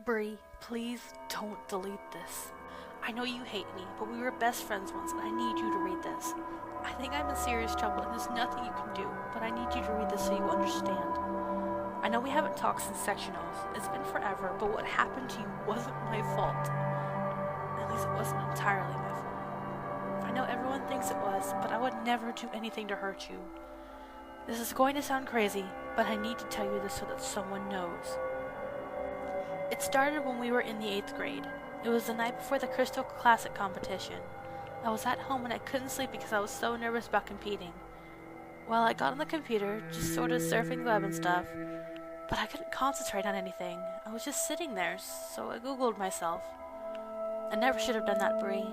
Bree, please don't delete this. I know you hate me, but we were best friends once and I need you to read this. I think I'm in serious trouble and there's nothing you can do, but I need you to read this so you understand. I know we haven't talked since sectionals. It's been forever, but what happened to you wasn't my fault. At least it wasn't entirely my fault. I know everyone thinks it was, but I would never do anything to hurt you. This is going to sound crazy, but I need to tell you this so that someone knows. It started when we were in the 8th grade. It was the night before the Crystal Classic competition. I was at home and I couldn't sleep because I was so nervous about competing. Well, I got on the computer, just sort of surfing the web and stuff, but I couldn't concentrate on anything. I was just sitting there, so I googled myself. I never should have done that, Bree.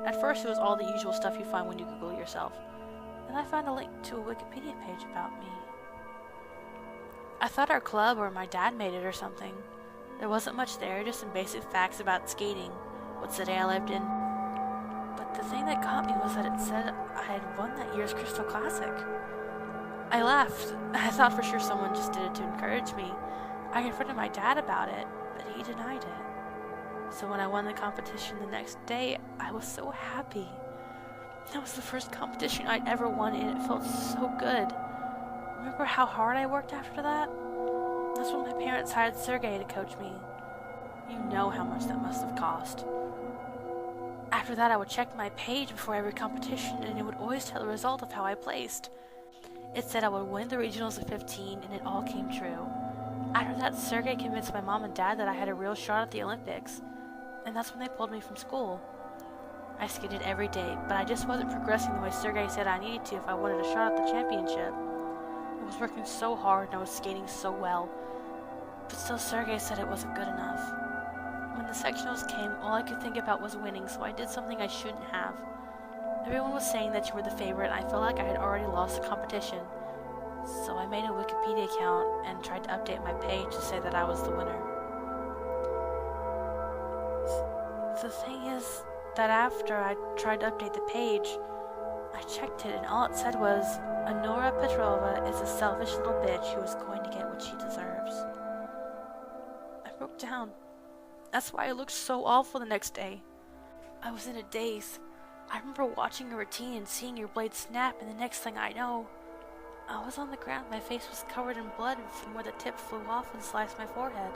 At first it was all the usual stuff you find when you Google yourself. And I found a link to a Wikipedia page about me. I thought our club or my dad made it or something. There wasn't much there, just some basic facts about skating, what city I lived in. But the thing that got me was that it said I had won that year's Crystal Classic. I laughed. I thought for sure someone just did it to encourage me. I confronted my dad about it, but he denied it. So when I won the competition the next day, I was so happy. That was the first competition I'd ever won and it felt so good. Remember how hard I worked after that? That's when my parents hired Sergey to coach me. You know how much that must have cost. After that, I would check my page before every competition, and it would always tell the result of how I placed. It said I would win the regionals at 15, and it all came true. After that, Sergey convinced my mom and dad that I had a real shot at the Olympics, and that's when they pulled me from school. I skated every day, but I just wasn't progressing the way Sergey said I needed to if I wanted a shot at the championship. I was working so hard, and I was skating so well. But still, Sergey said it wasn't good enough. When the sectionals came, all I could think about was winning, so I did something I shouldn't have. Everyone was saying that you were the favorite, and I felt like I had already lost the competition. So I made a Wikipedia account and tried to update my page to say that I was the winner. The thing is that after I tried to update the page, I checked it and all it said was, Annora Petrova is a selfish little bitch who is going to get what she deserves. I broke down. That's why I looked so awful the next day. I was in a daze. I remember watching your routine and seeing your blade snap, and the next thing I know, I was on the ground. My face was covered in blood from where the tip flew off and sliced my forehead.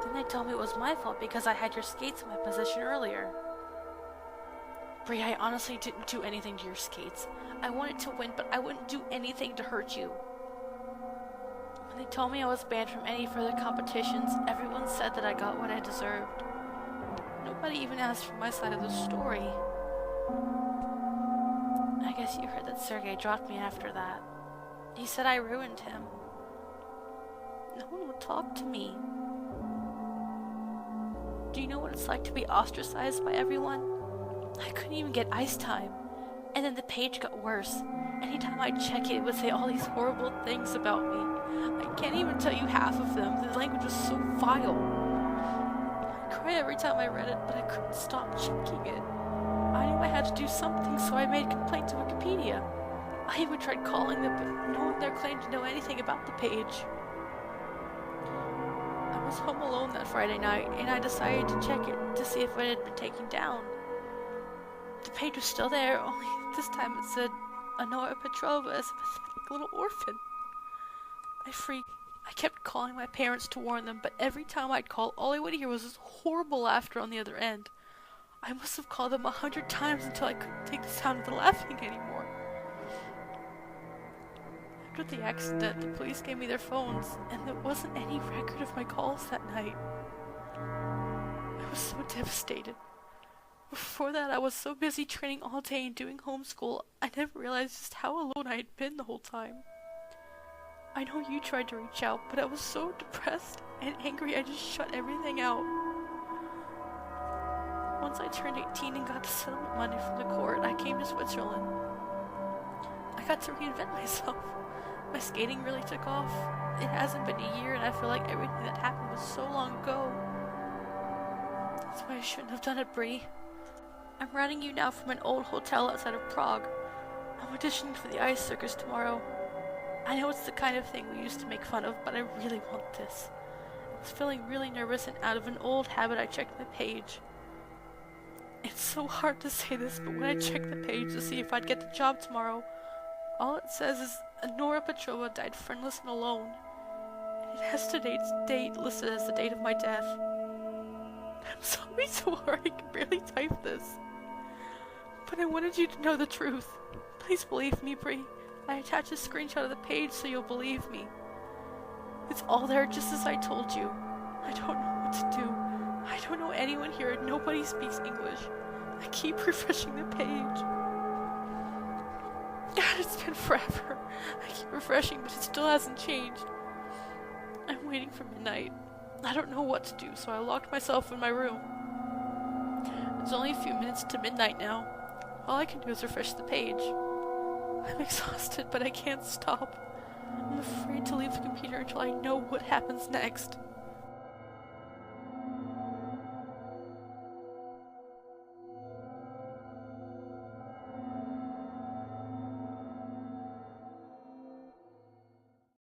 Then they told me it was my fault because I had your skates in my position earlier. Bree, I honestly didn't do anything to your skates. I wanted to win, but I wouldn't do anything to hurt you. When they told me I was banned from any further competitions, everyone said that I got what I deserved. Nobody even asked for my side of the story. I guess you heard that Sergey dropped me after that. He said I ruined him. No one would talk to me. Do you know what it's like to be ostracized by everyone? I couldn't even get ice time. And then the page got worse. Anytime I'd check it, it would say all these horrible things about me. I can't even tell you half of them. The language was so vile. I cried every time I read it, but I couldn't stop checking it. I knew I had to do something, so I made a complaint to Wikipedia. I even tried calling them, but no one there claimed to know anything about the page. I was home alone that Friday night, and I decided to check it to see if it had been taken down. The page was still there, only this time it said, Annora Petrova is a pathetic little orphan. I freaked. I kept calling my parents to warn them, but every time I'd call, all I would hear was this horrible laughter on the other end. I must have called them 100 times until I couldn't take the sound of the laughing anymore. After the accident, the police gave me their phones, and there wasn't any record of my calls that night. I was so devastated. Before that, I was so busy training all day and doing homeschool, I never realized just how alone I had been the whole time. I know you tried to reach out, but I was so depressed and angry I just shut everything out. Once I turned 18 and got the settlement money from the court, I came to Switzerland. I got to reinvent myself. My skating really took off. It hasn't been a year and I feel like everything that happened was so long ago. That's why I shouldn't have done it, Bree. I'm writing you now from an old hotel outside of Prague. I'm auditioning for the ice circus tomorrow. I know it's the kind of thing we used to make fun of, but I really want this. was feeling really nervous, and out of an old habit I checked the page. It's so hard to say this, but when I checked the page to see if I'd get the job tomorrow, all it says is Annora Petrova died friendless and alone. And it has today's date listed as the date of my death. I'm sorry so hard I can barely type this. But I wanted you to know the truth. Please believe me, Bree. I attached a screenshot of the page so you'll believe me. It's all there just as I told you. I don't know what to do. I don't know anyone here and nobody speaks English. I keep refreshing the page. God, it's been forever. I keep refreshing, but it still hasn't changed. I'm waiting for midnight. I don't know what to do, so I locked myself in my room. It's only a few minutes to midnight now. All I can do is refresh the page. I'm exhausted, but I can't stop. I'm afraid to leave the computer until I know what happens next.